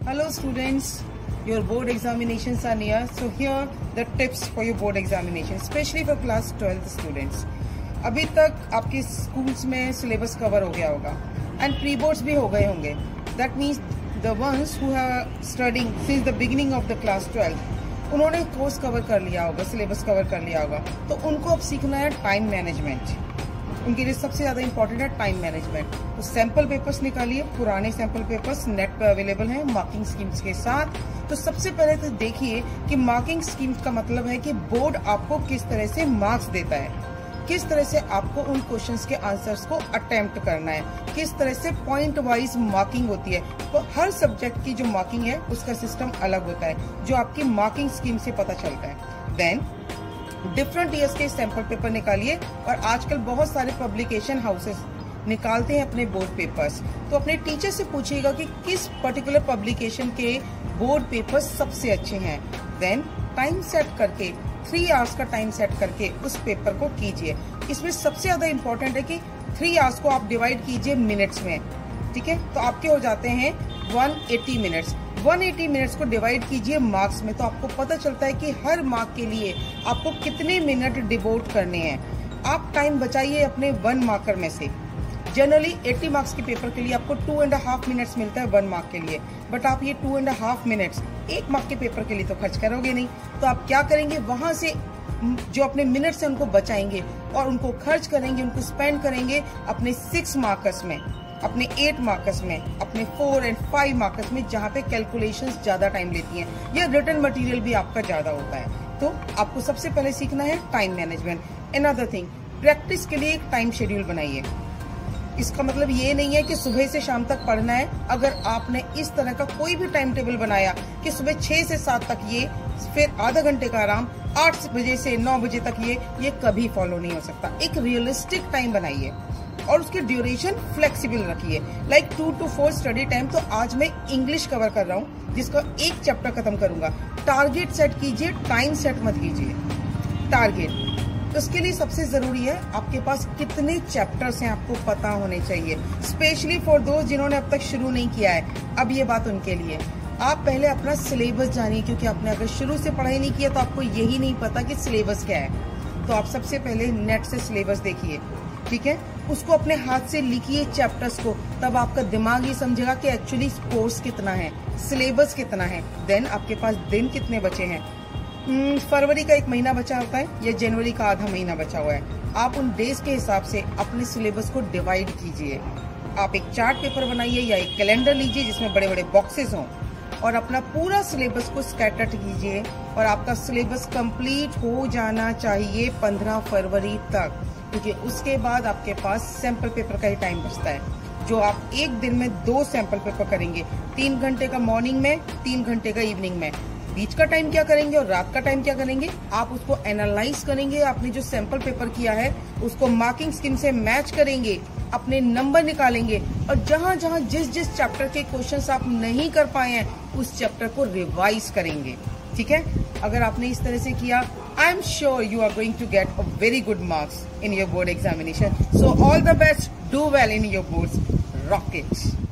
Hello students, your board examinations are near. So here the tips for your board examination, especially for class 12th students. अभी तक आपके schools में syllabus cover हो गया होगा and pre boards भी हो गए होंगे. That means the ones who are studying since the beginning of the class 12 उन्होंने कोर्स कवर कर लिया होगा, सिलेबस कवर कर लिया होगा. तो उनको अब सीखना है टाइम मैनेजमेंट. उनके लिए सबसे ज्यादा इंपॉर्टेंट है टाइम मैनेजमेंट. तो सैंपल पेपर्स निकालिए, पुराने सैंपल पेपर्स नेट पर अवेलेबल हैं मार्किंग स्कीम्स के साथ. तो सबसे पहले तो देखिए कि मार्किंग स्कीम्स का मतलब है कि बोर्ड आपको किस तरह से मार्क्स देता है, किस तरह से आपको उन क्वेश्चंस के आंसर्स को अटेम्प्ट करना है, किस तरह से पॉइंट वाइज मार्किंग होती है. तो हर सब्जेक्ट की जो मार्किंग है उसका सिस्टम अलग होता है जो आपकी मार्किंग स्कीम से पता चलता है. देन डिफरेंट ईयर्स के सैंपल पेपर निकालिए. और आजकल बहुत सारे पब्लिकेशन हाउसेस निकालते हैं अपने बोर्ड पेपर्स. तो अपने टीचर से पूछिएगा कि किस पर्टिकुलर पब्लिकेशन के बोर्ड पेपर्स सबसे अच्छे हैं. देन टाइम सेट करके 3 आवर्स का टाइम सेट करके उस पेपर को कीजिए. इसमें सबसे ज्यादा इंपॉर्टेंट है कि 3 आवर्स को आप डिवाइड कीजिए मिनट्स में. ठीक है, तो आपके हो जाते हैं 180 मिनट्स. 180 मिनट्स को डिवाइड कीजिए मार्क्स में, तो आपको पता चलता है कि हर मार्क के लिए आपको कितने मिनट डिवोट करने हैं. आप टाइम बचाइए अपने 1 मार्कर में से. जनरली 80 मार्क्स के पेपर के लिए आपको 2.5 मिनट्स मिलता है 1 मार्क के लिए, बट आप ये 2.5 मिनट्स 1 मार्क के पेपर के लिए तो खर्च करोगे नहीं. तो आप क्या करेंगे, वहां से जो अपने मिनट्स हैं उनको बचाएंगे और उनको खर्च करेंगे, उनको स्पेंड करेंगे अपने 6 मार्कर्स में, अपने 8 मार्कर्स में, अपने 4 और 5 मार्कर्स में, जहाँ पे कैलकुलेशंस ज्यादा टाइम लेती हैं या रिटन मटेरियल भी आपका ज्यादा होता है. तो आपको सबसे पहले सीखना है time management. Another thing, practice के लिए एक टाइम शेड्यूल बनाइए. इसका मतलब ये नहीं है कि सुबह से शाम तक पढ़ना है. अगर आपने इस तरह का कोई भी टाइम टेबल बनाया कि सुबह 6 से 7 तक ये, फिर आधा घंटे का आराम, 8 बजे से 9 बजे तक ये कभी फॉलो नहीं हो सकता. एक रियलिस्टिक टाइम बनाइए और उसकी ड्यूरेशन फ्लेक्सिबल रखिए. Like 2 to 4 study time. तो आज मैं इंग्लिश कवर कर रहा हूँ जिसका एक चैप्टर खत्म करूंगा. टारगेट सेट कीजिए, टाइम सेट मत कीजिए. टारगेट उसके लिए सबसे जरूरी है आपके पास कितने चैप्टर्स हैं आपको पता होने चाहिए. स्पेशली फॉर दोस्त जिन्होंने अब तक शुरू नहीं किया है, अब ये बात उनके लिए. आप पहले अपना सिलेबस जानिए, क्योंकि आपने अगर शुरू से पढ़ाई नहीं किया तो आपको यही नहीं पता कि सिलेबस क्या है. तो आप सबसे पहले नेट से सिलेबस देखिए. ठीक है, उसको अपने हाथ से लिखिए चैप्टर्स को, तब आपका दिमाग ये समझेगा कि एक्चुअली कोर्स कितना है, सिलेबस कितना है. देन आपके पास दिन कितने बचे हैं. फरवरी का 1 महीना बचा होता है या जनवरी का आधा महीना बचा हुआ है. आप उन डेज के हिसाब से अपने सिलेबस को डिवाइड कीजिए. आप एक चार्ट पेपर बनाइए या एक कैलेंडर लीजिए जिसमें बड़े बड़े बॉक्सेस हों और अपना पूरा सिलेबस को स्कैटर्ड कीजिए. और आपका सिलेबस कंप्लीट हो जाना चाहिए 15 फरवरी तक, क्योंकि उसके बाद आपके पास सैंपल पेपर का ही टाइम बचता है, जो आप एक दिन में 2 सैंपल पेपर करेंगे. 3 घंटे का मॉर्निंग में, 3 घंटे का इवनिंग में. बीच का टाइम क्या करेंगे और रात का टाइम क्या करेंगे, आप उसको एनालाइज करेंगे. आपने जो सैंपल पेपर किया है उसको मार्किंग स्कीम से मैच करेंगे, अपने नंबर निकालेंगे और जहां जहां जिस जिस चैप्टर के क्वेश्चंस आप नहीं कर पाए हैं उस चैप्टर को रिवाइज करेंगे. ठीक है, अगर आपने इस तरह से किया, I am sure you are going to get a very good marks in your board examination. So all the best, do well in your boards, rock it.